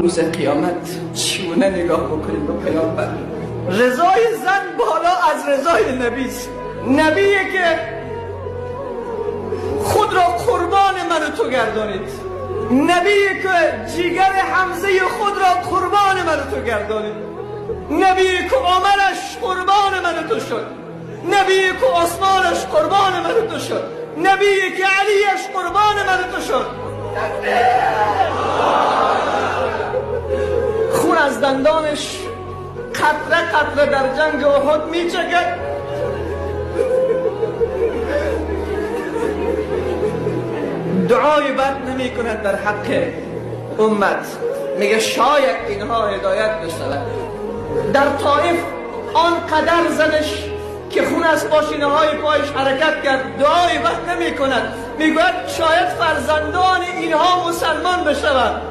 روز قیامت چونه نگاه بکنیم به پیامبر. رضای زن بالا از رضای نبی است. نبیه که خود را قربان من و تو گردانید، نبیه که جیگر حمزه خود را قربان من و تو گردانید، نبیه که عمرش قربان من و تو شد، نبیه که عثمانش قربان من و تو شد، نبیه که علیش قربان من و تو شد. خون از دندانش قطره قطره در جنگ احد میچکد. دعای بد نمی کند در حق امت. میگه شاید اینها هدایت بشود. در طائف آنقدر زنش که خون از پاشینه های پایش حرکت کرد، دعای بد نمی کند. میگوید شاید فرزندان اینها مسلمان بشود.